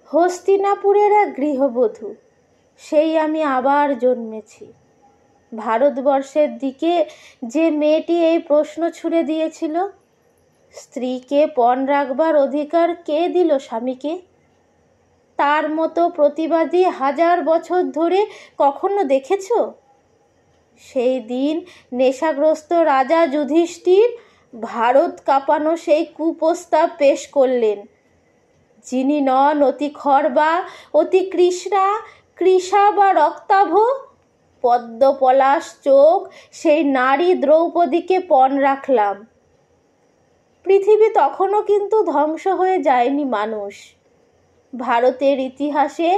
হস্তিনাপুরের এক গৃহবধূ, সেই আমি আবার জন্মেছি। ভারতবর্ষের দিকে যে মেয়েটি এই প্রশ্ন ছুড়ে দিয়েছিল, স্ত্রীকে পণ রাখবার অধিকার কে দিল স্বামীকে? তার মতো প্রতিবাদী 1000 বছর ধরে কখনো দেখেছ? সেই দিন নেশাগ্রস্ত রাজা যুধিষ্ঠির ভারত কাঁপানো সেই কুপ্রস্তাব পেশ করলেন, যিনি নন অতি খর্বা, অতি কৃষ্ণা, কৃষা বা রক্তাভ, পদ্ম পলাশ চোখ সেই নারী দ্রৌপদীকে পণ রাখলাম। পৃথিবী তখনও কিন্তু ধ্বংস হয়ে যায়নি মানুষ। ভারতের ইতিহাসে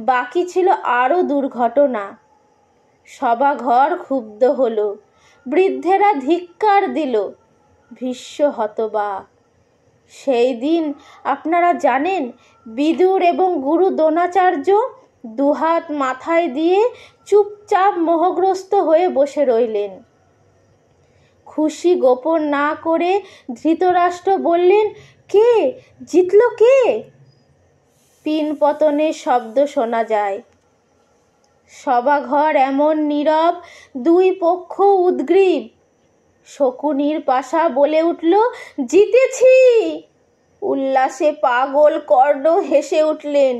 বাকি ছিল আরও দুর্ঘটনা। সভাঘর ক্ষুব্ধ হলো, বৃদ্ধেরা ধিক্কার দিল, ভীষ্ম হতবাক। সেই দিন আপনারা জানেন, বিদুর এবং গুরু দ্রোণাচার্য দুহাত মাথায় দিয়ে চুপচাপ মোহগ্রস্ত হয়ে বসে রইলেন। খুশি গোপন না করে ধৃতরাষ্ট্র বললেন, কে জিতল কে? পিন পতনের শব্দ শোনা যায়। সভাঘর এমন নীরব, দুই পক্ষ উদ্গ্রীব। শকুনির পাশা বলে উঠল, জিতেছি। উল্লাসে পাগল কর্ণ হেসে উঠলেন।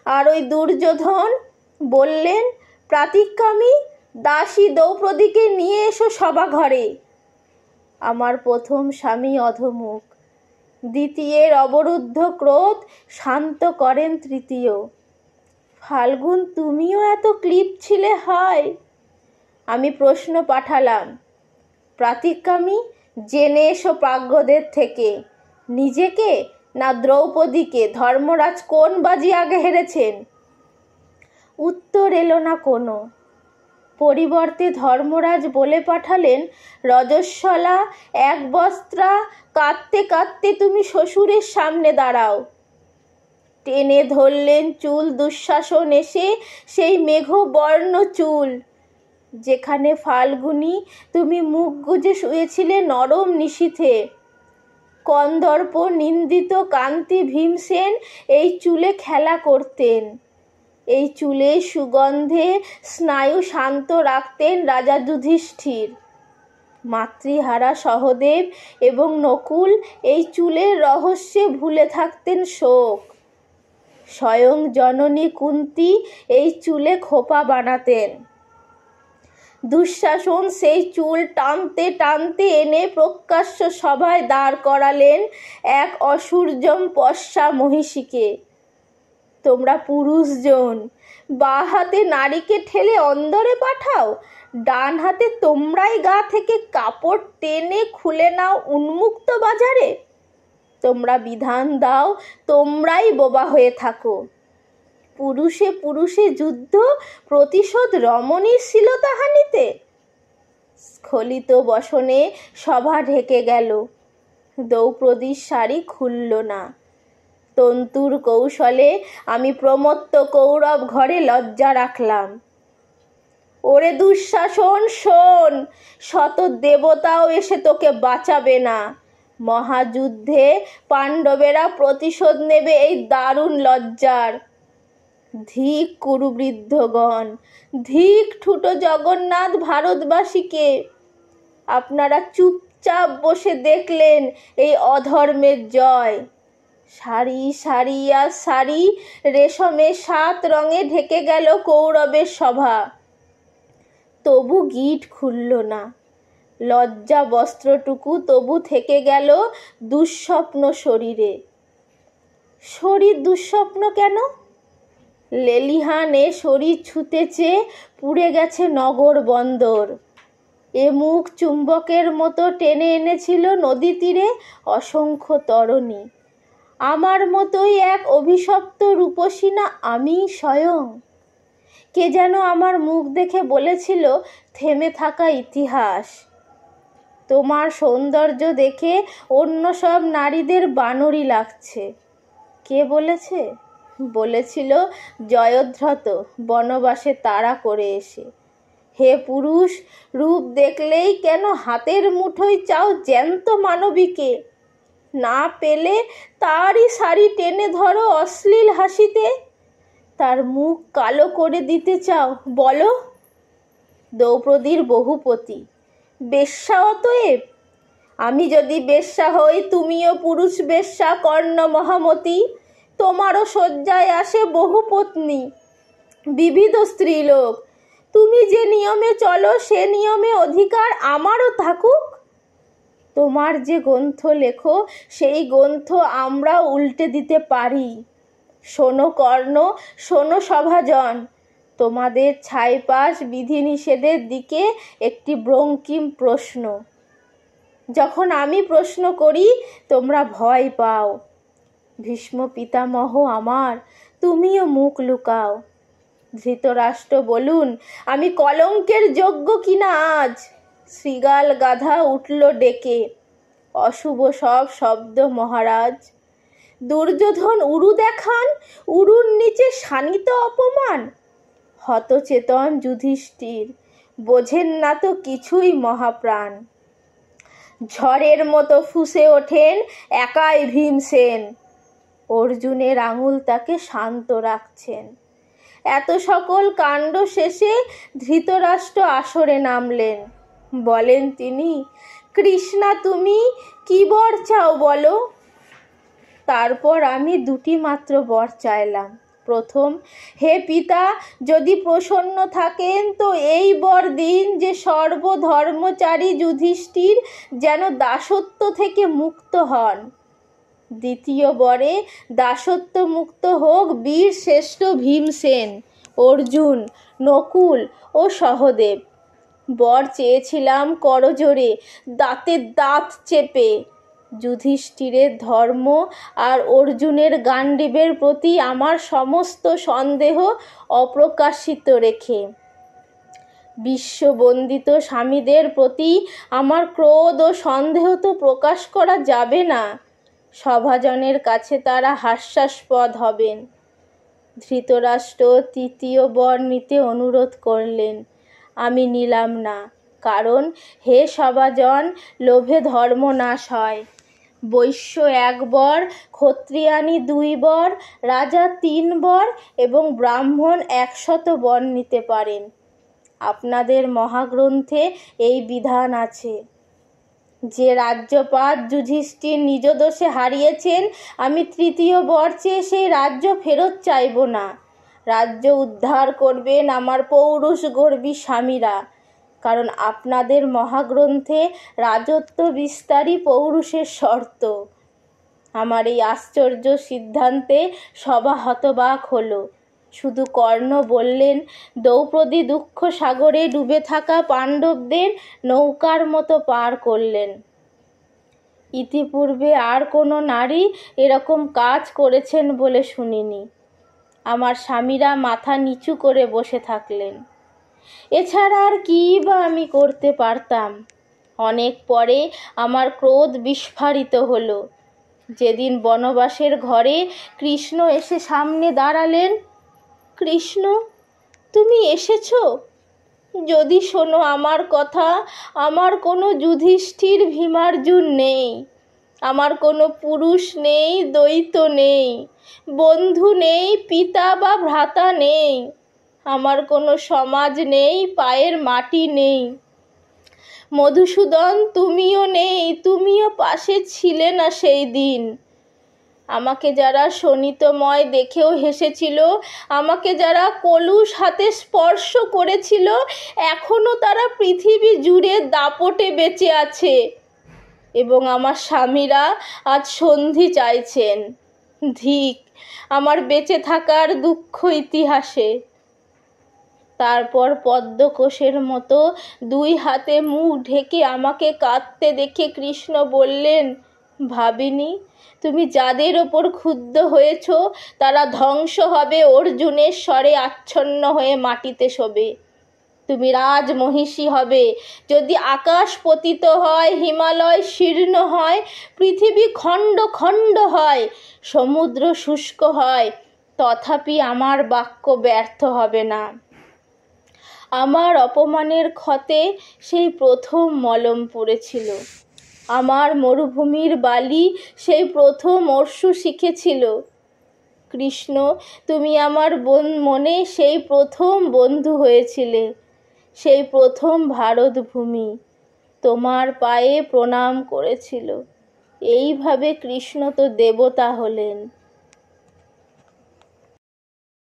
আর ওই দুর্যোধন বললেন, প্রাতিক্রমী দাসী দ্রৌপদীকে নিয়ে এসো সভাঘরে। আমার প্রথম স্বামী অধমুখ, দ্বিতীয়ের অবরুদ্ধ ক্রোধ শান্ত করেন তৃতীয়। ফাল্গুন, তুমিও এত ক্লিপ ছিলে হয়? আমি প্রশ্ন পাঠালাম, প্রাতিক্রমী জেনে এসো প্রাজ্ঞদের থেকে, নিজেকে না দ্রৌপদীকে ধর্মরাজ কোন বাজি আগে হেরেছেন? উত্তর এলো না কোনো। পরিবর্তে ধর্মরাজ বলে পাঠালেন, রজস্বলা এক বস্ত্রা, কাঁদতে কাঁদতে তুমি শ্বশুরের সামনে দাঁড়াও। টেনে ধরলেন চুল দুঃশাসন এসে, সেই মেঘবর্ণ চুল, যেখানে ফাল্গুনি তুমি মুখ গুজে শুয়েছিলে নরম নিশীথে। কন্দর্প নিন্দিত কান্তি ভীমসেন এই চুলে খেলা করতেন। এই চুলে সুগন্ধে স্নায়ু শান্ত রাখতেন রাজা যুধিষ্ঠির। মাতৃহারা সহদেব এবং নকুল এই চুলের রহস্যে ভুলে থাকতেন শোক। স্বয়ং জননী কুন্তী এই চুলে খোপা বানাতেন। দুঃশাসন সেই চুল টানতে টানতে এনে প্রকাশ্য সভায় দাঁড় করালেন এক অসূর্যম পশ্চা মহিষীকে। তোমরা পুরুষজন বাঁ হাতে নারীকে ঠেলে অন্দরে পাঠাও, ডান হাতে তোমরাই গা থেকে কাপড় টেনে খুলে নাও উন্মুক্ত বাজারে। তোমরা বিধান দাও, তোমরাই বোবা হয়ে থাকো। পুরুষে পুরুষে যুদ্ধ, প্রতিশোধ রমণীর শ্লীলতাহানিতে। স্খলিত বসনে সভা ঢেকে গেল। দ্রৌপদীর শাড়ি খুলল না। তন্তুর কৌশলে আমি প্রমত্ত কৌরব ঘরে লজ্জা রাখলাম। ওরে দুঃশাসন শোন, শত দেবতাও এসে তোকে বাঁচাবে না। মহাযুদ্ধে পাণ্ডবেরা প্রতিশোধ নেবে এই দারুণ লজ্জার। ধিক কুরুবৃদ্ধগণ, ধিক ঠুটো জগন্নাথ ভারতবাসীকে। আপনারা চুপচাপ বসে দেখলেন এই অধর্মের জয়। সারি সারি আর সারি রেশমে 7 রঙে ঢেকে গেল কৌরবের সভা। তবু গিট খুলল না। লজ্জা বস্ত্রটুকু তবু থেকে গেল দুঃস্বপ্ন শরীরে। শরীর দুঃস্বপ্ন কেন? লেলিহানে শরীর ছুতেছে, পুড়ে গেছে নগর বন্দর। এ মুখ চুম্বকের মতো টেনে এনেছিল নদী তীরে অসংখ্য তরণী। আমার মতোই এক অভিশপ্ত রূপসী না আমি স্বয়ং? কে যেন আমার মুখ দেখে বলেছিল, থেমে থাকা ইতিহাস। তোমার সৌন্দর্য দেখে অন্য সব নারীদের বানরই লাগছে। কে বলেছে? বলেছিল জয়দ্রথ বনবাসে তাড়া করে এসে, হে পুরুষ, রূপ দেখলেই কেন হাতের মুঠোয় চাও জ্যান্ত মানবীকে? না পেলে তারই শাড়ি টেনে ধরো অশ্লীল হাসিতে। তার মুখ কালো করে দিতে চাও, বলো। দ্রৌপদীর বহুপতি, বেশ্যা অতএব? আমি যদি বেশ্যা হই, তুমিও পুরুষ বেশ্যা কর্ণ মহামতি। তোমারও শয্যায় আসে বহু পত্নী, বিবিধ স্ত্রীলোক। তুমি যে নিয়মে চলো সে নিয়মে অধিকার আমারও থাকুক। তোমার যে গ্রন্থ লেখো সেই গ্রন্থ আমরা উল্টে দিতে পারি। শোনো কর্ণ, শোনো সভাজন, তোমাদের ছাইপাশ বিধিনিষেধের দিকে একটি বঙ্কিম প্রশ্ন। যখন আমি প্রশ্ন করি তোমরা ভয় পাও। ভীষ্ম পিতামহ আমার, তুমিও মুখ লুকাও। ধৃতরাষ্ট্র বলুন, আমি কলঙ্কের যোগ্য কিনা আজ? শৃগাল গাধা উঠল ডেকে, অশুভ সব শব্দ মহারাজ। দুর্যোধন উরু দেখান, উরুর নিচে শানিত অপমান। হতচেতন যুধিষ্ঠির, বোঝেন না তো কিছুই মহাপ্রাণ। ঝড়ের মতো ফুঁসে ওঠেন একাই ভীমসেন, অর্জুনের আঙুল তাকে শান্ত রাখছেন। এত সকল কাণ্ড শেষে ধৃতরাষ্ট্র আসরে নামলেন। বলেন তিনি, কৃষ্ণা তুমি কি বর চাও বলো। তারপর আমি দুটি মাত্র বর চাইলাম। প্রথম, হে পিতা, যদি প্রসন্ন থাকেন তো এই বর দিন যে সর্বধর্মচারী যুধিষ্ঠির যেন দাসত্ব থেকে মুক্ত হন। দ্বিতীয় বরে দাসত্ব মুক্ত হোক বীর শ্রেষ্ঠ ভীমসেন, অর্জুন, নকুল ও সহদেব। বর চেয়েছিলাম করজোড়ে, দাঁতে দাঁত চেপে। যুধিষ্ঠিরের ধর্ম আর অর্জুনের গান্ডীবের প্রতি আমার সমস্ত সন্দেহ অপ্রকাশিত রেখে। বিশ্ববন্দিত স্বামীদের প্রতি আমার ক্রোধ ও সন্দেহ তো প্রকাশ করা যাবে না, সভাজনের কাছে তারা হাস্যাস্পদ হবেন। ধৃতরাষ্ট্র তৃতীয় বর নিতে অনুরোধ করলেন। আমি নিলাম না, কারণ হে সভাজন, লোভে ধর্ম নাশ হয়। বৈশ্য 1 বর, ক্ষত্রিয়ানি 2 বর, রাজা 3 বর এবং ব্রাহ্মণ 100 বর নিতে পারেন। আপনাদের মহাগ্রন্থে এই বিধান আছে। যে রাজ্যপাট যুধিষ্ঠির নিজ দোষে হারিয়েছেন, আমি তৃতীয় বর চেয়ে সেই রাজ্য ফেরত চাইব না। রাজ্য উদ্ধার করবেন আমার পৌরুষ গর্বী স্বামীরা, কারণ আপনাদের মহাগ্রন্থে রাজত্ব বিস্তারই পৌরুষের শর্ত। আমার এই আশ্চর্য সিদ্ধান্তে সভা হতবাক হলো। শুধু কর্ণ বললেন, দ্রৌপদী দুঃখ সাগরে ডুবে থাকা পাণ্ডবদের নৌকার মতো পার করলেন। ইতিপূর্বে আর কোনো নারী এরকম কাজ করেছেন বলে শুনিনি। আমার স্বামীরা মাথা নিচু করে বসে থাকলেন। এছাড়া আর কী বা আমি করতে পারতাম? অনেক পরে আমার ক্রোধ বিস্ফারিত হলো। যেদিন বনবাসের ঘরে কৃষ্ণ এসে সামনে দাঁড়ালেন। কৃষ্ণ, তুমি এসেছো? যদি শোনো আমার কথা, আমার কোনো যুধিষ্ঠির ভীমার্জুন নেই, আমার কোনো পুরুষ নেই, দ্বৈত নেই, বন্ধু নেই, পিতা বা ভ্রাতা নেই, আমার কোনো সমাজ নেই, পায়ের মাটি নেই। মধুসূদন, তুমিও নেই, তুমিও পাশে ছিলে না সেই দিন। আমাকে যারা শোণিতময় দেখেও হেসেছিল, আমাকে যারা কলুষ হাতে স্পর্শ করেছিল, এখনো তারা পৃথিবী জুড়ে দাপটে বেঁচে আছে এবং আমার স্বামীরা আজ সন্ধি চাইছেন। ধিক আমার বেঁচে থাকার দুঃখ ইতিহাসে। তারপর পদ্মকোষের মতো 2 হাতে মুখ ঢেকে আমাকে কাঁদতে দেখে কৃষ্ণ বললেন, ভাবিনি, তুমি যাদের ওপর ক্ষুব্ধ হয়েছ তারা ধ্বংস হবে অর্জুনের স্বরে আচ্ছন্ন হয়ে মাটিতে শোবে। তুমি রাজ মহিষী হবে। যদি আকাশ পতিত হয়, হিমালয় শীর্ণ হয়, পৃথিবী খণ্ড খণ্ড হয়, সমুদ্র শুষ্ক হয়, তথাপি আমার বাক্য ব্যর্থ হবে না। আমার অপমানের ক্ষতে সেই প্রথম মলম পড়েছিল। আমার মরুভূমির বালি সেই প্রথম অশ্রু শিখেছিল। কৃষ্ণ, তুমি আমার মনে সেই প্রথম বন্ধু হয়েছিলে, সেই প্রথম ভারতভূমি তোমার পায়ে প্রণাম করেছিল। এইভাবে কৃষ্ণ তো দেবতা হলেন।